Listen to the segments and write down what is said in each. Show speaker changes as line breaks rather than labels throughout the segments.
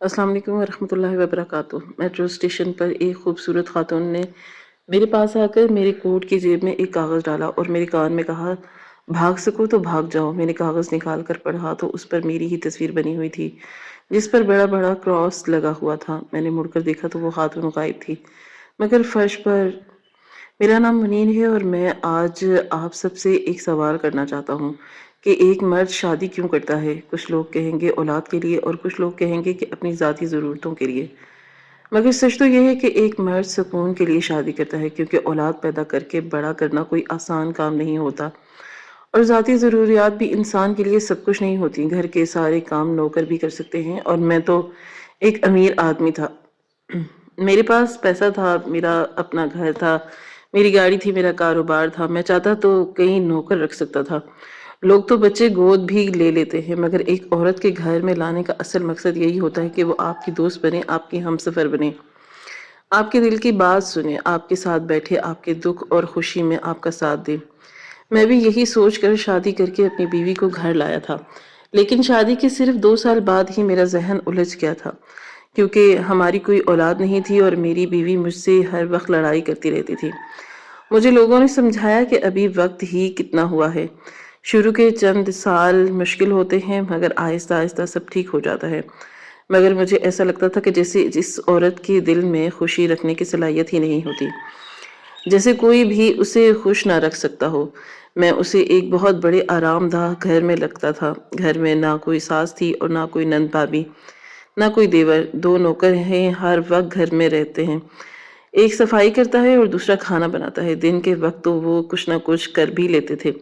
السلام علیکم ورحمۃ اللہ وبرکاتہ۔ میٹرو اسٹیشن پر ایک خوبصورت خاتون نے میرے پاس آ کر میرے کوٹ کی جیب میں ایک کاغذ ڈالا اور میرے کان میں کہا، بھاگ سکو تو بھاگ جاؤ۔ میں نے کاغذ نکال کر پڑھا تو اس پر میری ہی تصویر بنی ہوئی تھی جس پر بڑا بڑا کراس لگا ہوا تھا۔ میں نے مڑ کر دیکھا تو وہ خاتون غائب تھی، مگر فرش پر میرا نام منیر ہے اور میں آج آپ سب سے ایک سوال کرنا چاہتا ہوں کہ ایک مرد شادی کیوں کرتا ہے؟ کچھ لوگ کہیں گے اولاد کے لیے اور کچھ لوگ کہیں گے کہ اپنی ذاتی ضرورتوں کے لیے، مگر سچ تو یہ ہے کہ ایک مرد سکون کے لیے شادی کرتا ہے، کیونکہ اولاد پیدا کر کے بڑا کرنا کوئی آسان کام نہیں ہوتا، اور ذاتی ضروریات بھی انسان کے لیے سب کچھ نہیں ہوتی۔ گھر کے سارے کام نوکر بھی کر سکتے ہیں، اور میں تو ایک امیر آدمی تھا، میرے پاس پیسہ تھا، میرا اپنا گھر تھا، میری گاڑی تھی، میرا کاروبار تھا، میں چاہتا تو کئی نوکر رکھ سکتا تھا۔ لوگ تو بچے گود بھی لے لیتے ہیں، مگر ایک عورت کے گھر میں لانے کا اصل مقصد یہی ہوتا ہے کہ وہ آپ کی دوست بنے، آپ کی ہمسفر بنے، آپ کے دل کی بات سنے، آپ کے ساتھ بیٹھے، آپ کے دکھ اور خوشی میں آپ کا ساتھ دے۔ میں بھی یہی سوچ کر شادی کر کے اپنی بیوی کو گھر لایا تھا، لیکن شادی کے صرف 2 سال بعد ہی میرا ذہن الجھ گیا تھا، کیونکہ ہماری کوئی اولاد نہیں تھی اور میری بیوی مجھ سے ہر وقت لڑائی کرتی رہتی تھی۔ مجھے لوگوں نے سمجھایا کہ ابھی وقت ہی کتنا ہوا ہے، شروع کے چند سال مشکل ہوتے ہیں مگر آہستہ آہستہ سب ٹھیک ہو جاتا ہے، مگر مجھے ایسا لگتا تھا کہ جیسے جس عورت کے دل میں خوشی رکھنے کی صلاحیت ہی نہیں ہوتی، جیسے کوئی بھی اسے خوش نہ رکھ سکتا ہو۔ میں اسے ایک بہت بڑے آرام دہ گھر میں لگتا تھا، گھر میں نہ کوئی ساس تھی اور نہ کوئی نند بھابی، نہ کوئی دیور، 2 نوکر ہیں، ہر وقت گھر میں رہتے ہیں، ایک صفائی کرتا ہے اور دوسرا کھانا بناتا ہے۔ دن کے وقت تو وہ کچھ نہ کچھ کر بھی لیتے تھے،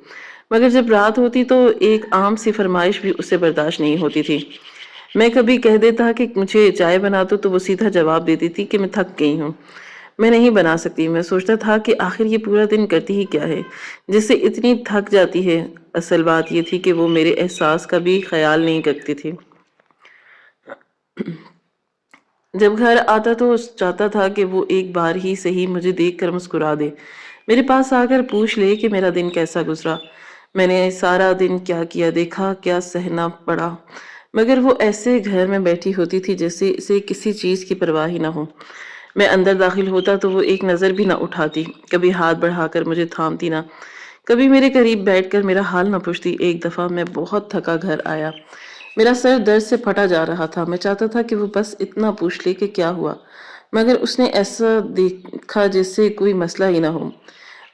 مگر جب رات ہوتی تو ایک عام سی فرمائش بھی اسے برداشت نہیں ہوتی تھی۔ میں کبھی کہہ دیتا کہ مجھے چائے بنا دو تو وہ سیدھا جواب دیتی تھی کہ میں تھک گئی ہوں، میں نہیں بنا سکتی۔ میں سوچتا تھا کہ آخر یہ پورا دن کرتی ہی کیا ہے جس سے اتنی تھک جاتی ہے۔ اصل بات یہ تھی کہ وہ میرے احساس کا بھی خیال نہیں کرتی تھی۔ جب گھر آتا تو چاہتا تھا کہ وہ ایک بار ہی صحیح مجھے دیکھ کر مسکرا دے، میرے پاس آ کر پوچھ لے کہ میرا دن کیسا گزرا، میں نے سارا دن کیا کیا، دیکھا کیا سہنا پڑا، مگر وہ ایسے گھر میں بیٹھی ہوتی تھی جیسے اسے کسی چیز کی پرواہ ہی نہ ہو۔ میں اندر داخل ہوتا تو وہ ایک نظر بھی نہ اٹھاتی، کبھی ہاتھ بڑھا کر مجھے تھامتی نہ، کبھی میرے قریب بیٹھ کر میرا حال نہ پوچھتی۔ ایک دفعہ میں بہت تھکا گھر آیا، میرا سر درد سے پھٹا جا رہا تھا، میں چاہتا تھا کہ وہ بس اتنا پوچھ لے کہ کیا ہوا، مگر اس نے ایسا دیکھا جیسے کوئی مسئلہ ہی نہ ہو۔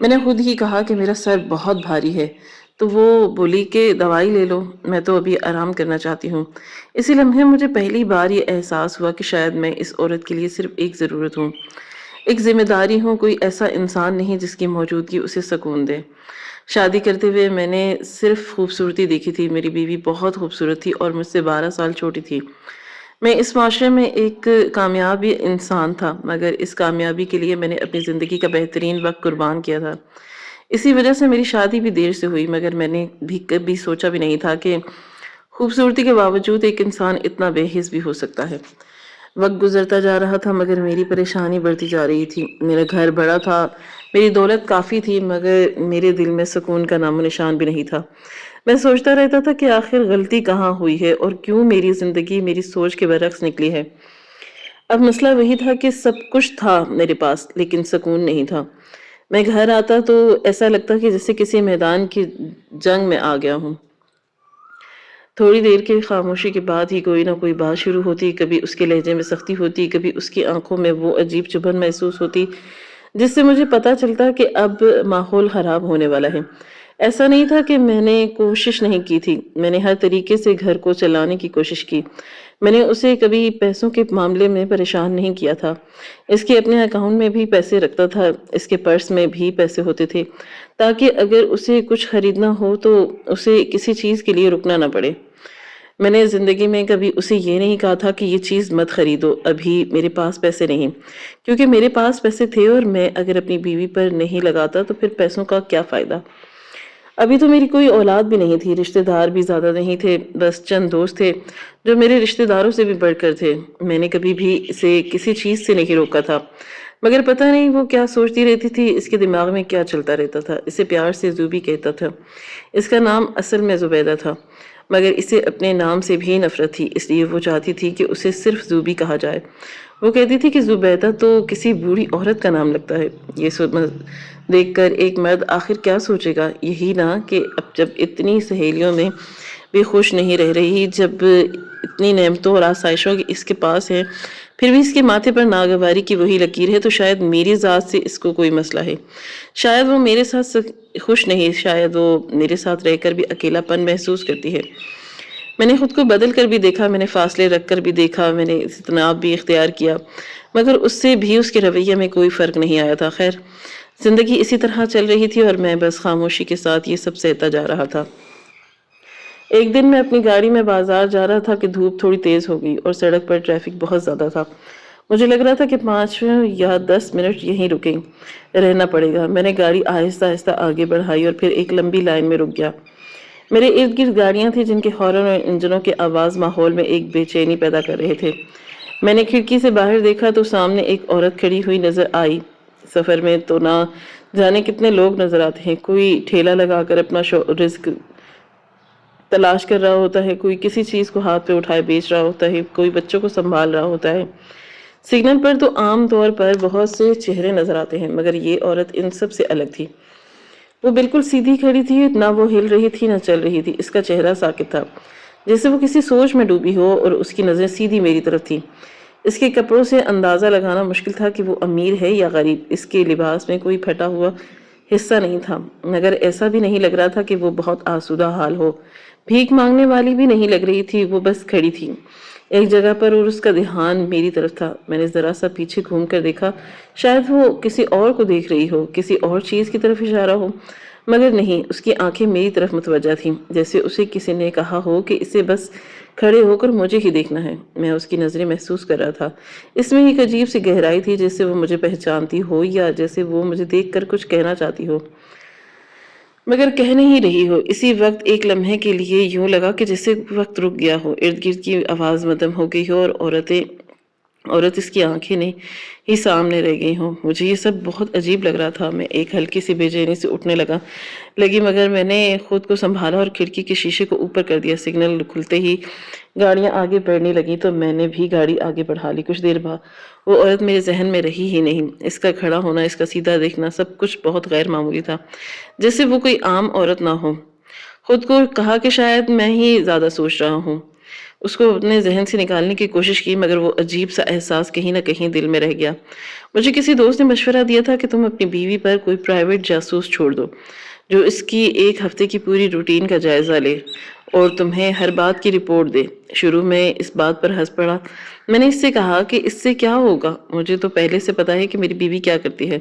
میں نے خود ہی کہا کہ میرا سر بہت بھاری ہے، تو وہ بولی کہ دوائی لے لو، میں تو ابھی آرام کرنا چاہتی ہوں۔ اسی لمحے مجھے پہلی بار یہ احساس ہوا کہ شاید میں اس عورت کے لیے صرف ایک ضرورت ہوں، ایک ذمہ داری ہوں، کوئی ایسا انسان نہیں جس کی موجودگی اسے سکون دے۔ شادی کرتے ہوئے میں نے صرف خوبصورتی دیکھی تھی، میری بیوی بہت خوبصورت تھی اور مجھ سے 12 سال چھوٹی تھی۔ میں اس معاشرے میں ایک کامیاب انسان تھا، مگر اس کامیابی کے لیے میں نے اپنی زندگی کا بہترین وقت قربان کیا تھا۔ اسی وجہ سے میری شادی بھی دیر سے ہوئی، مگر میں نے بھی کبھی سوچا بھی نہیں تھا کہ خوبصورتی کے باوجود ایک انسان اتنا بے حس بھی ہو سکتا ہے۔ وقت گزرتا جا رہا تھا مگر میری پریشانی بڑھتی جا رہی تھی۔ میرا گھر بڑا تھا، میری دولت کافی تھی، مگر میرے دل میں سکون کا نام و نشان بھی نہیں تھا۔ میں سوچتا رہتا تھا کہ آخر غلطی کہاں ہوئی ہے اور کیوں میری زندگی میری سوچ کے برعکس نکلی ہے۔ اب مسئلہ وہی تھا کہ سب کچھ تھا میرے پاس لیکن سکون نہیں تھا۔ میں گھر آتا تو ایسا لگتا کہ جیسے کسی میدان کی جنگ میں آ گیا ہوں۔ تھوڑی دیر کے خاموشی کے بعد ہی کوئی نہ کوئی بات شروع ہوتی، کبھی اس کے لہجے میں سختی ہوتی، کبھی اس کی آنکھوں میں وہ عجیب چبھن محسوس ہوتی جس سے مجھے پتا چلتا کہ اب ماحول خراب ہونے والا ہے۔ ایسا نہیں تھا کہ میں نے کوشش نہیں کی تھی، میں نے ہر طریقے سے گھر کو چلانے کی کوشش کی۔ میں نے اسے کبھی پیسوں کے معاملے میں پریشان نہیں کیا تھا، اس کے اپنے اکاؤنٹ میں بھی پیسے رکھتا تھا، اس کے پرس میں بھی پیسے ہوتے تھے تاکہ اگر اسے کچھ خریدنا ہو تو اسے کسی چیز کے لیے رکنا نہ پڑے۔ میں نے زندگی میں کبھی اسے یہ نہیں کہا تھا کہ یہ چیز مت خریدو، ابھی میرے پاس پیسے نہیں، کیونکہ میرے پاس پیسے تھے اور میں اگر اپنی بیوی پر نہیں لگاتا تو پھر پیسوں کا کیا فائدہ۔ ابھی تو میری کوئی اولاد بھی نہیں تھی، رشتہ دار بھی زیادہ نہیں تھے، بس چند دوست تھے جو میرے رشتہ داروں سے بھی بڑھ کر تھے۔ میں نے کبھی بھی اسے کسی چیز سے نہیں روکا تھا، مگر پتہ نہیں وہ کیا سوچتی رہتی تھی، اس کے دماغ میں کیا چلتا رہتا تھا۔ اسے پیار سے زوبی کہتا تھا، اس کا نام اصل میں زبیدہ تھا، مگر اسے اپنے نام سے بھی نفرت تھی، اس لیے وہ چاہتی تھی کہ اسے صرف زوبی کہا جائے۔ وہ کہتی تھی کہ زبیدہ تو کسی بوڑھی عورت کا نام لگتا ہے۔ یہ دیکھ کر ایک مرد آخر کیا سوچے گا؟ یہی نہ کہ اب جب اتنی سہیلیوں میں بھی خوش نہیں رہ رہی، جب اتنی نعمتوں اور آسائشوں اس کے پاس ہیں، پھر بھی اس کے ماتھے پر ناگواری کی وہی لکیر ہے، تو شاید میری ذات سے اس کو کوئی مسئلہ ہے۔ شاید وہ میرے ساتھ خوش نہیں، شاید وہ میرے ساتھ رہ کر بھی اکیلا پن محسوس کرتی ہے۔ میں نے خود کو بدل کر بھی دیکھا، میں نے فاصلے رکھ کر بھی دیکھا، میں نے اجتناب بھی اختیار کیا، مگر اس سے بھی اس کے رویے میں کوئی فرق نہیں آیا تھا۔ خیر، زندگی اسی طرح چل رہی تھی اور میں بس خاموشی کے ساتھ یہ سب سہتا جا رہا تھا۔ ایک دن میں اپنی گاڑی میں بازار جا رہا تھا کہ دھوپ تھوڑی تیز ہو گئی اور سڑک پر ٹریفک بہت زیادہ تھا۔ مجھے لگ رہا تھا کہ 5 یا 10 منٹ یہیں رہنا پڑے گا۔ میں نے گاڑی آہستہ آہستہ آگے بڑھائی اور پھر ایک لمبی لائن میں رک گیا۔ میرے ارد گرد گاڑیاں تھیں جن کے ہارن اور انجنوں کے آواز ماحول میں ایک بے چینی پیدا کر رہے تھے۔ میں نے کھڑکی سے باہر دیکھا تو سامنے ایک عورت کھڑی ہوئی نظر آئی۔ سفر میں تو نہ جانے کتنے لوگ نظر آتے ہیں، کوئی ٹھیلا لگا کر اپنا رزق تلاش کر رہا ہوتا ہے، کوئی کسی چیز کو ہاتھ پہ اٹھائے بیچ رہا ہوتا ہے، کوئی بچوں کو سنبھال رہا ہوتا ہے۔ سگنل پر تو عام طور پر بہت سے چہرے نظر آتے ہیں، مگر یہ عورت ان سب سے الگ تھی۔ وہ بالکل سیدھی کھڑی تھی، نہ وہ ہل رہی تھی نہ چل رہی تھی، اس کا چہرہ ساکت تھا، جیسے وہ کسی سوچ میں ڈوبی ہو، اور اس کی نظریں سیدھی میری طرف تھی۔ اس کے کپڑوں سے اندازہ لگانا مشکل تھا کہ وہ امیر ہے یا غریب، اس کے لباس میں کوئی پھٹا ہوا حصہ نہیں تھا، مگر ایسا بھی نہیں لگ رہا تھا کہ وہ بہت آسودہ حال ہو۔ بھیک مانگنے والی بھی نہیں لگ رہی تھی، وہ بس کھڑی تھی ایک جگہ پر اور اس کا دھیان میری طرف تھا۔ میں نے ذرا سا پیچھے گھوم کر دیکھا، شاید وہ کسی اور کو دیکھ رہی ہو، کسی اور چیز کی طرف اشارہ ہو، مگر نہیں، اس کی آنکھیں میری طرف متوجہ تھیں، جیسے اسے کسی نے کہا ہو کہ اسے بس کھڑے ہو کر مجھے ہی دیکھنا ہے۔ میں اس کی نظریں محسوس کر رہا تھا، اس میں ایک عجیب سی گہرائی تھی، جیسے وہ مجھے پہچانتی ہو یا جیسے وہ مجھے دیکھ کر کچھ کہنا چاہتی ہو، مگر کہہ نہیں رہی ہو۔ اسی وقت ایک لمحے کے لیے یوں لگا کہ جیسے وقت رک گیا ہو، ارد گرد کی آواز مدھم ہو گئی ہو اور عورت اس کی آنکھیں نہیں ہی سامنے رہ گئی ہوں۔ مجھے یہ سب بہت عجیب لگ رہا تھا۔ میں ایک ہلکی سی بے چینی سے اٹھنے لگی، مگر میں نے خود کو سنبھالا اور کھڑکی کے شیشے کو اوپر کر دیا۔ سگنل کھلتے ہی گاڑیاں آگے بڑھنے لگیں تو میں نے بھی گاڑی آگے بڑھا لی۔ کچھ دیر بعد وہ عورت میرے ذہن میں رہی ہی نہیں۔ اس کا کھڑا ہونا، اس کا سیدھا دیکھنا، سب کچھ بہت غیر معمولی تھا، جیسے وہ کوئی عام عورت نہ ہو۔ خود کو کہا کہ شاید میں ہی زیادہ سوچ رہا ہوں۔ اس کو اپنے ذہن سے نکالنے کی کوشش کی، مگر وہ عجیب سا احساس کہیں نہ کہیں دل میں رہ گیا۔ مجھے کسی دوست نے مشورہ دیا تھا کہ تم اپنی بیوی پر کوئی پرائیویٹ جاسوس چھوڑ دو، جو اس کی ایک ہفتے کی پوری روٹین کا جائزہ لے اور تمہیں ہر بات کی رپورٹ دے۔ شروع میں اس بات پر ہنس پڑا۔ میں نے اس سے کہا کہ اس سے کیا ہوگا، مجھے تو پہلے سے پتا ہے کہ میری بیوی کیا کرتی ہے۔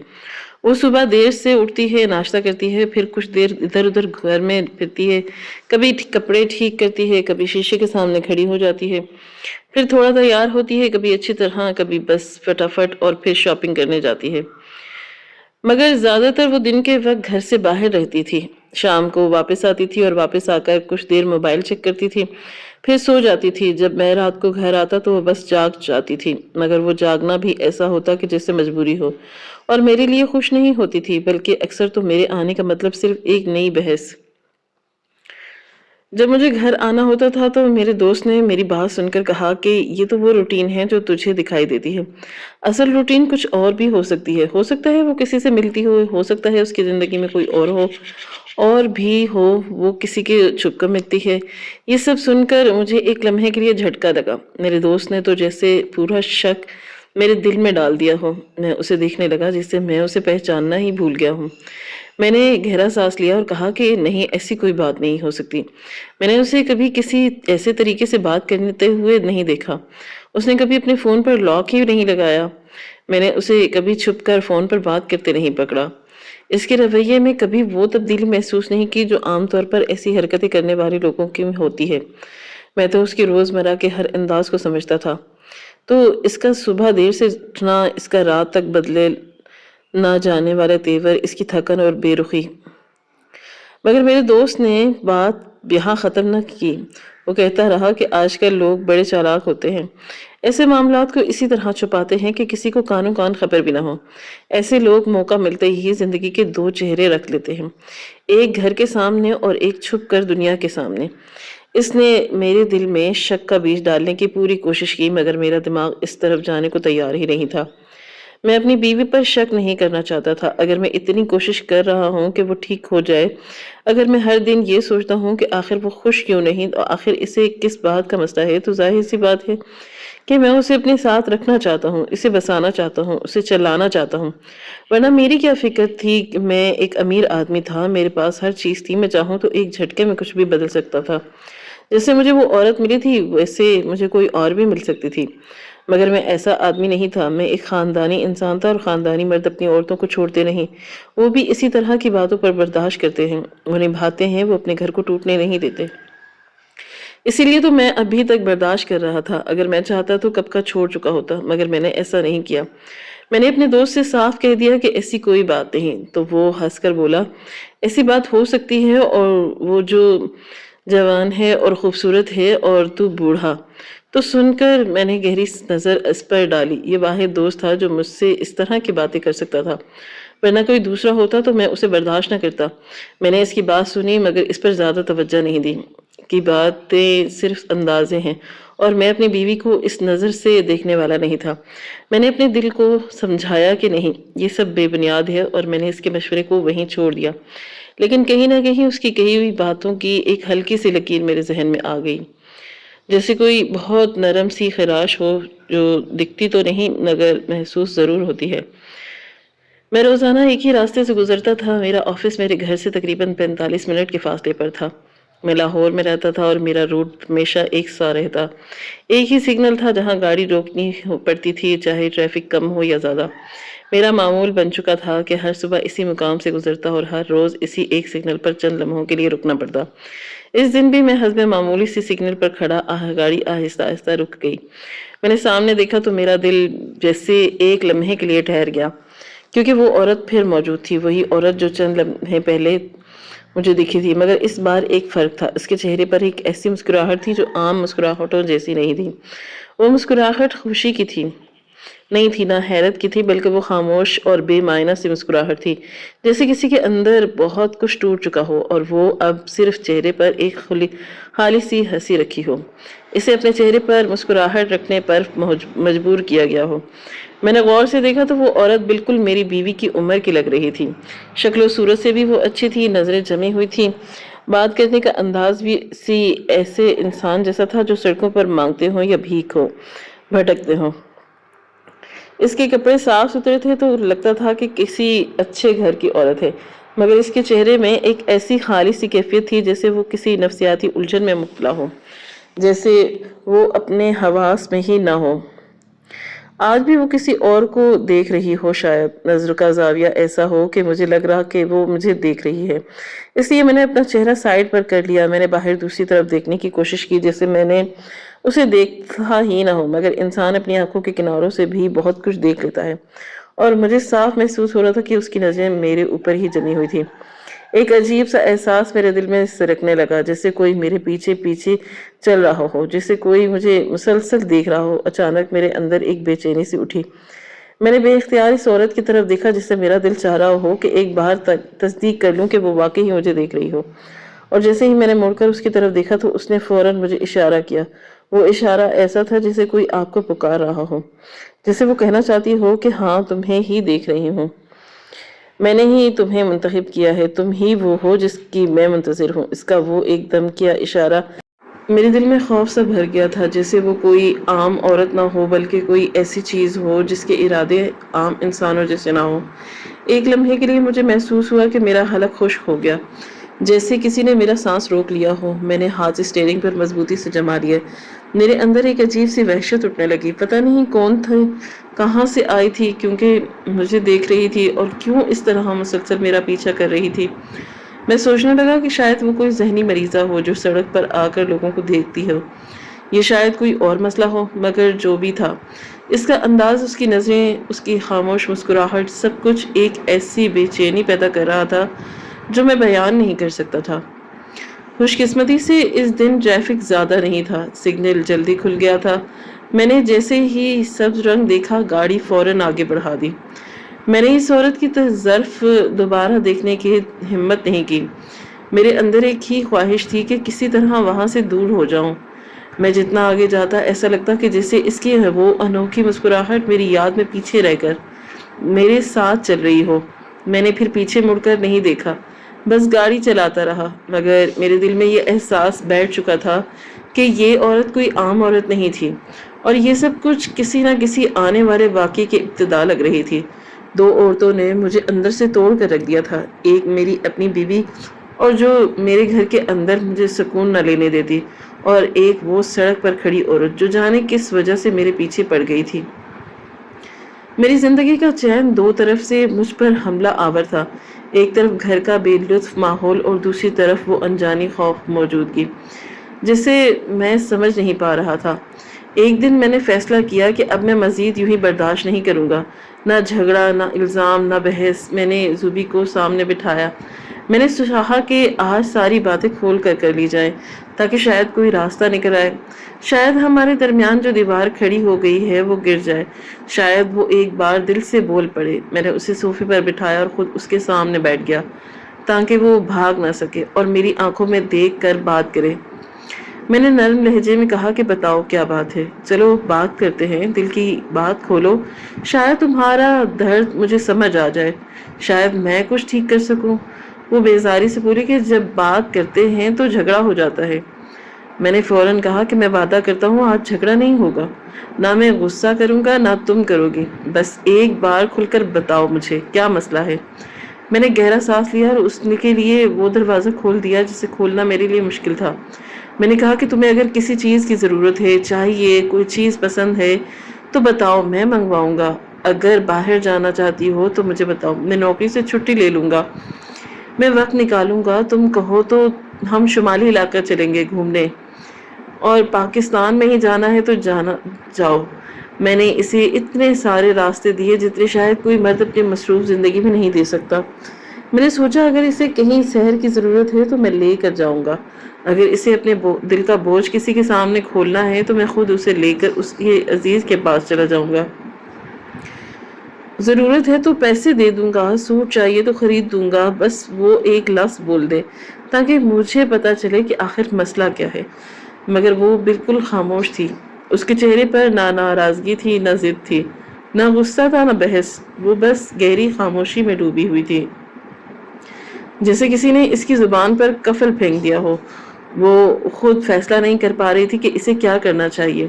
وہ صبح دیر سے اٹھتی ہے، ناشتہ کرتی ہے، پھر کچھ دیر ادھر ادھر گھر میں پھرتی ہے، کبھی کپڑے ٹھیک کرتی ہے، کبھی شیشے کے سامنے کھڑی ہو جاتی ہے، پھر تھوڑا تیار ہوتی ہے، کبھی اچھی طرح، کبھی بس فٹافٹ، اور پھر شاپنگ کرنے جاتی ہے۔ مگر زیادہ تر وہ دن کے وقت گھر سے باہر رہتی تھی، شام کو واپس آتی تھی اور واپس آ کر کچھ دیر موبائل چیک کرتی تھی، پھر سو جاتی تھی۔ جب میں رات کو گھر آتا تو وہ بس جاگ جاتی تھی، مگر وہ جاگنا بھی ایسا ہوتا کہ جیسے مجبوری ہو، اور میرے لیے خوش نہیں ہوتی تھی، بلکہ اکثر تو میرے آنے کا مطلب صرف ایک نئی بحث۔ جب مجھے گھر آنا ہوتا تھا تو میرے دوست نے میری بات سن کر کہا کہ یہ تو وہ روٹین ہے جو تجھے دکھائی دیتی ہے، اصل روٹین کچھ اور بھی ہو سکتی ہے، ہو سکتا ہے وہ کسی سے ملتی ہو سکتا ہے اس کی زندگی میں کوئی اور بھی ہو، وہ کسی کے چھپ کر ملتی ہے۔ یہ سب سن کر مجھے ایک لمحے کے لیے جھٹکا لگا، میرے دوست نے تو جیسے پورا شک میرے دل میں ڈال دیا ہو۔ میں اسے دیکھنے لگا جسے میں اسے پہچاننا ہی بھول گیا ہوں۔ میں نے گہرا سانس لیا اور کہا کہ نہیں، ایسی کوئی بات نہیں ہو سکتی۔ میں نے اسے کبھی کسی ایسے طریقے سے بات کرتے ہوئے نہیں دیکھا، اس نے کبھی اپنے فون پر لاک ہی نہیں لگایا، میں نے اسے کبھی چھپ کر فون پر بات کرتے نہیں پکڑا، اس کے رویے میں کبھی وہ تبدیلی محسوس نہیں کی جو عام طور پر ایسی حرکتیں کرنے والے لوگوں کی ہوتی ہے۔ میں تو اس کی روزمرہ کے ہر انداز کو سمجھتا تھا، تو اس کا صبح دیر سے اٹھنا، اس کا رات تک بدلے نہ جانے والا تیور، اس کی تھکن اور بے رخی۔ مگر میرے دوست نے بات یہاں ختم نہ کی۔ وہ کہتا رہا کہ آج کل لوگ بڑے چالاک ہوتے ہیں، ایسے معاملات کو اسی طرح چھپاتے ہیں کہ کسی کو کانوں کان خبر بھی نہ ہو۔ ایسے لوگ موقع ملتے ہی زندگی کے دو چہرے رکھ لیتے ہیں، ایک گھر کے سامنے اور ایک چھپ کر دنیا کے سامنے۔ اس نے میرے دل میں شک کا بیج ڈالنے کی پوری کوشش کی، مگر میرا دماغ اس طرف جانے کو تیار ہی نہیں تھا۔ میں اپنی بیوی پر شک نہیں کرنا چاہتا تھا۔ اگر میں اتنی کوشش کر رہا ہوں کہ وہ ٹھیک ہو جائے، اگر میں ہر دن یہ سوچتا ہوں کہ آخر وہ خوش کیوں نہیں، اور آخر اسے کس بات کا مسئلہ ہے، تو ظاہر سی بات ہے کہ میں اسے اپنے ساتھ رکھنا چاہتا ہوں، اسے بسانا چاہتا ہوں، اسے چلانا چاہتا ہوں۔ ورنہ میری کیا فکر تھی کہ میں ایک امیر آدمی تھا، میرے پاس ہر چیز تھی، میں چاہوں تو ایک جھٹکے میں کچھ بھی بدل سکتا تھا۔ جیسے مجھے وہ عورت ملی تھی ویسے مجھے کوئی اور بھی مل سکتی تھی، مگر میں ایسا آدمی نہیں تھا۔ میں ایک خاندانی انسان تھا، اور خاندانی مرد اپنی عورتوں کو چھوڑتے نہیں، وہ بھی اسی طرح کی باتوں پر برداشت کرتے ہیں، وہ نبھاتے ہیں، وہ اپنے گھر کو ٹوٹنے نہیں دیتے۔ اسی لیے تو میں ابھی تک برداشت کر رہا تھا، اگر میں چاہتا تو کب کا چھوڑ چکا ہوتا، مگر میں نے ایسا نہیں کیا۔ میں نے اپنے دوست سے صاف کہہ دیا کہ ایسی کوئی بات نہیں، تو وہ ہنس کر بولا، ایسی بات ہو سکتی ہے، اور وہ جو جوان ہے اور خوبصورت ہے، اور تو بوڑھا۔ تو سن کر میں نے گہری نظر اس پر ڈالی۔ یہ واحد دوست تھا جو مجھ سے اس طرح کی باتیں کر سکتا تھا، ورنہ کوئی دوسرا ہوتا تو میں اسے برداشت نہ کرتا۔ میں نے اس کی بات سنی، مگر اس پر زیادہ توجہ نہیں دی کہ باتیں صرف اندازے ہیں، اور میں اپنی بیوی کو اس نظر سے دیکھنے والا نہیں تھا۔ میں نے اپنے دل کو سمجھایا کہ نہیں، یہ سب بے بنیاد ہے، اور میں نے اس کے مشورے کو وہیں چھوڑ دیا۔ لیکن کہیں نہ کہیں اس کی کہی ہوئی باتوں کی ایک ہلکی سی لکیر میرے ذہن میں آ گئی، جیسے کوئی بہت نرم سی خراش ہو جو دکھتی تو نہیں مگر محسوس ضرور ہوتی ہے۔ میں روزانہ ایک ہی راستے سے گزرتا تھا، میرا آفس میرے گھر سے تقریباً 45 منٹ کے فاصلے پر تھا۔ میں لاہور میں رہتا تھا، اور میرا روٹ ہمیشہ ایک سا رہتا، ایک ہی سگنل تھا جہاں گاڑی روکنی پڑتی تھی، چاہے ٹریفک کم ہو یا زیادہ۔ میرا معمول بن چکا تھا کہ ہر صبح اسی مقام سے گزرتا، اور ہر روز اسی ایک سگنل پر چند لمحوں کے لیے رکنا پڑتا۔ اس دن بھی میں حسب معمولی سی سگنل پر کھڑا، گاڑی آہستہ آہستہ رک گئی۔ میں نے سامنے دیکھا تو میرا دل جیسے ایک لمحے کے لیے ٹھہر گیا، کیونکہ وہ عورت پھر موجود تھی، وہی عورت جو چند لمحے پہلے مجھے دکھی تھی، مگر اس بار ایک فرق تھا۔ اس کے چہرے پر ایک ایسی مسکراہٹ تھی جو عام مسکراہٹوں جیسی نہیں تھی۔ وہ مسکراہٹ خوشی کی تھی نہیں تھی، نہ حیرت کی تھی، بلکہ وہ خاموش اور بے معنی سی مسکراہٹ تھی، جیسے کسی کے اندر بہت کچھ ٹوٹ چکا ہو، اور وہ اب صرف چہرے پر ایک خالی سی ہنسی رکھی ہو، اسے اپنے چہرے پر مسکراہٹ رکھنے پر مجبور کیا گیا ہو۔ میں نے غور سے دیکھا تو وہ عورت بالکل میری بیوی کی عمر کی لگ رہی تھی، شکل و صورت سے بھی وہ اچھی تھی، نظریں جمی ہوئی تھی، بات کرنے کا انداز بھی ایسے انسان جیسا تھا جو سڑکوں پر مانگتے ہوں یا بھیک ہو بھٹکتے ہوں۔ اس کے کپڑے صاف ستھرے تھے تو لگتا تھا کہ کسی اچھے گھر کی عورت ہے، مگر اس کے چہرے میں ایک ایسی خالی سی کیفیت تھی جیسے وہ کسی نفسیاتی الجھن میں مبتلا ہو، جیسے وہ اپنے حواس میں ہی نہ ہو۔ آج بھی وہ کسی اور کو دیکھ رہی ہو، شاید نظر کا زاویہ ایسا ہو کہ مجھے لگ رہا کہ وہ مجھے دیکھ رہی ہے۔ اس لیے میں نے اپنا چہرہ سائڈ پر کر لیا، میں نے باہر دوسری طرف دیکھنے کی کوشش کی جیسے میں نے اسے دیکھا ہی نہ ہو، مگر انسان اپنی آنکھوں کے کناروں سے بھی بہت کچھ دیکھ لیتا ہے، اور مجھے صاف محسوس ہو رہا تھا کہ اس کی نظریں میرے اوپر ہی جمی ہوئی تھی۔ ایک عجیب سا احساس میرے دل میں سرکنے لگا، جیسے کوئی میرے پیچھے پیچھے چل رہا ہو، جیسے کوئی مجھے مسلسل دیکھ رہا ہو۔ اچانک میرے اندر ایک بے چینی سی اٹھی۔ میں نے بے اختیار اس عورت کی طرف دیکھا جس سے میرا دل چاہ رہا ہو کہ ایک بار تصدیق کر لوں کہ وہ واقعی مجھے دیکھ رہی ہو، اور جیسے ہی میں نے مڑ کر اس کی طرف دیکھا تو اس نے فوراً مجھے اشارہ کیا۔ وہ اشارہ ایسا تھا جیسے کوئی آپ کو پکار رہا ہو، جیسے وہ کہنا چاہتی ہو کہ ہاں تمہیں ہی دیکھ رہی ہوں، میں نے ہی تمہیں منتخب کیا ہے، تم ہی وہ ہو جس کی میں منتظر ہوں۔ اس کا وہ ایک دم کیا اشارہ میرے دل میں خوف سا بھر گیا تھا، جیسے وہ کوئی عام عورت نہ ہو بلکہ کوئی ایسی چیز ہو جس کے ارادے عام انسانوں جیسے نہ ہو۔ ایک لمحے کے لیے مجھے محسوس ہوا کہ میرا حلق خشک ہو گیا، جیسے کسی نے میرا سانس روک لیا ہو۔ میں نے ہاتھ اسٹیئرنگ پر مضبوطی سے جما لیے، میرے اندر ایک عجیب سی وحشت اٹھنے لگی۔ پتہ نہیں کون تھی، کہاں سے آئی تھی، کیونکہ مجھے دیکھ رہی تھی، اور کیوں اس طرح مسلسل میرا پیچھا کر رہی تھی۔ میں سوچنے لگا کہ شاید وہ کوئی ذہنی مریضہ ہو جو سڑک پر آ کر لوگوں کو دیکھتی ہو، یہ شاید کوئی اور مسئلہ ہو، مگر جو بھی تھا، اس کا انداز، اس کی نظریں، اس کی خاموش مسکراہٹ، سب کچھ ایک ایسی بے چینی پیدا کر رہا تھا جو میں بیان نہیں کر سکتا تھا۔ خوش قسمتی سے اس دن ٹریفک زیادہ نہیں تھا، سگنل جلدی کھل گیا تھا۔ میں نے جیسے ہی سبز رنگ دیکھا گاڑی فوراً آگے بڑھا دی۔ میں نے اس عورت کی ظرف دوبارہ دیکھنے کی ہمت نہیں کی۔ میرے اندر ایک ہی خواہش تھی کہ کسی طرح وہاں سے دور ہو جاؤں۔ میں جتنا آگے جاتا ایسا لگتا کہ جیسے اس کی وہ انوکھی مسکراہٹ میری یاد میں پیچھے رہ کر میرے ساتھ چل رہی ہو۔ میں نے پھر پیچھے مڑ کر نہیں دیکھا، بس گاڑی چلاتا رہا، مگر میرے دل میں یہ احساس بیٹھ چکا تھا کہ یہ عورت کوئی عام عورت نہیں تھی، اور یہ سب کچھ کسی نہ کسی آنے والے واقعے کی ابتدا لگ رہی تھی۔ دو عورتوں نے مجھے اندر سے توڑ کر رکھ دیا تھا، ایک میری اپنی بیوی اور جو میرے گھر کے اندر مجھے سکون نہ لینے دیتی، اور ایک وہ سڑک پر کھڑی عورت جو جانے کس وجہ سے میرے پیچھے پڑ گئی تھی۔ میری زندگی کا چین دو طرف سے مجھ پر حملہ آور تھا، ایک طرف گھر کا بے لطف ماحول اور دوسری طرف وہ انجانی خوف موجودگی جسے میں سمجھ نہیں پا رہا تھا۔ ایک دن میں نے فیصلہ کیا کہ اب میں مزید یوں ہی برداشت نہیں کروں گا، نہ جھگڑا، نہ الزام، نہ بحث۔ میں نے زوبی کو سامنے بٹھایا۔ میں نے چاہا کہ آج ساری باتیں کھول کر لی جائیں تاکہ شاید کوئی راستہ نکل آئے، شاید ہمارے درمیان جو دیوار کھڑی ہو گئی ہے وہ گر جائے، شاید وہ ایک بار دل سے بول پڑے۔ میں نے اسے صوفے پر بٹھایا اور خود اس کے سامنے بیٹھ گیا تاکہ وہ بھاگ نہ سکے اور میری آنکھوں میں دیکھ کر بات کرے۔ میں نے نرم لہجے میں کہا کہ بتاؤ کیا بات ہے، چلو بات کرتے ہیں، دل کی بات کھولو، شاید تمہارا درد مجھے سمجھ آ جائے، شاید میں کچھ ٹھیک کر سکوں۔ وہ بیزاری سے بولی کہ جب بات کرتے ہیں تو جھگڑا ہو جاتا ہے۔ میں نے فوراً کہا کہ میں وعدہ کرتا ہوں آج جھگڑا نہیں ہوگا، نہ میں غصہ کروں گا نہ تم کرو گی، بس ایک بار کھل کر بتاؤ مجھے کیا مسئلہ ہے۔ میں نے گہرا سانس لیا اور اس کے لیے وہ دروازہ کھول دیا جسے کھولنا میرے لیے مشکل تھا۔ میں نے کہا کہ تمہیں اگر کسی چیز کی ضرورت ہے، چاہیے، کوئی چیز پسند ہے تو بتاؤ، میں منگواؤں گا۔ اگر باہر جانا چاہتی ہو تو مجھے بتاؤ، میں نوکری سے چھٹی لے لوں گا، میں وقت نکالوں گا، تم کہو تو ہم شمالی علاقہ چلیں گے گھومنے، اور پاکستان میں ہی جانا ہے تو جاؤ۔ میں نے اسے اتنے سارے راستے دیے جتنے شاید کوئی مرد اپنی مصروف زندگی میں نہیں دے سکتا۔ میں نے سوچا اگر اسے کہیں سحر کی ضرورت ہے تو میں لے کر جاؤں گا، اگر اسے اپنے دل کا بوجھ کسی کے سامنے کھولنا ہے تو میں خود اسے لے کر اس کے عزیز کے پاس چلا جاؤں گا۔ ضرورت ہے تو پیسے دے دوں گا، سوٹ چاہیے تو خرید دوں گا، بس وہ ایک لفظ بول دے تاکہ مجھے پتا چلے کہ آخر مسئلہ کیا ہے۔ مگر وہ بالکل خاموش تھی، اس کے چہرے پر نہ ناراضگی تھی، نہ ضد تھی، نہ غصہ تھا، نہ بحث، وہ بس گہری خاموشی میں ڈوبی ہوئی تھی، جیسے کسی نے اس کی زبان پر قفل پھینک دیا ہو۔ وہ خود فیصلہ نہیں کر پا رہی تھی کہ اسے کیا کرنا چاہیے۔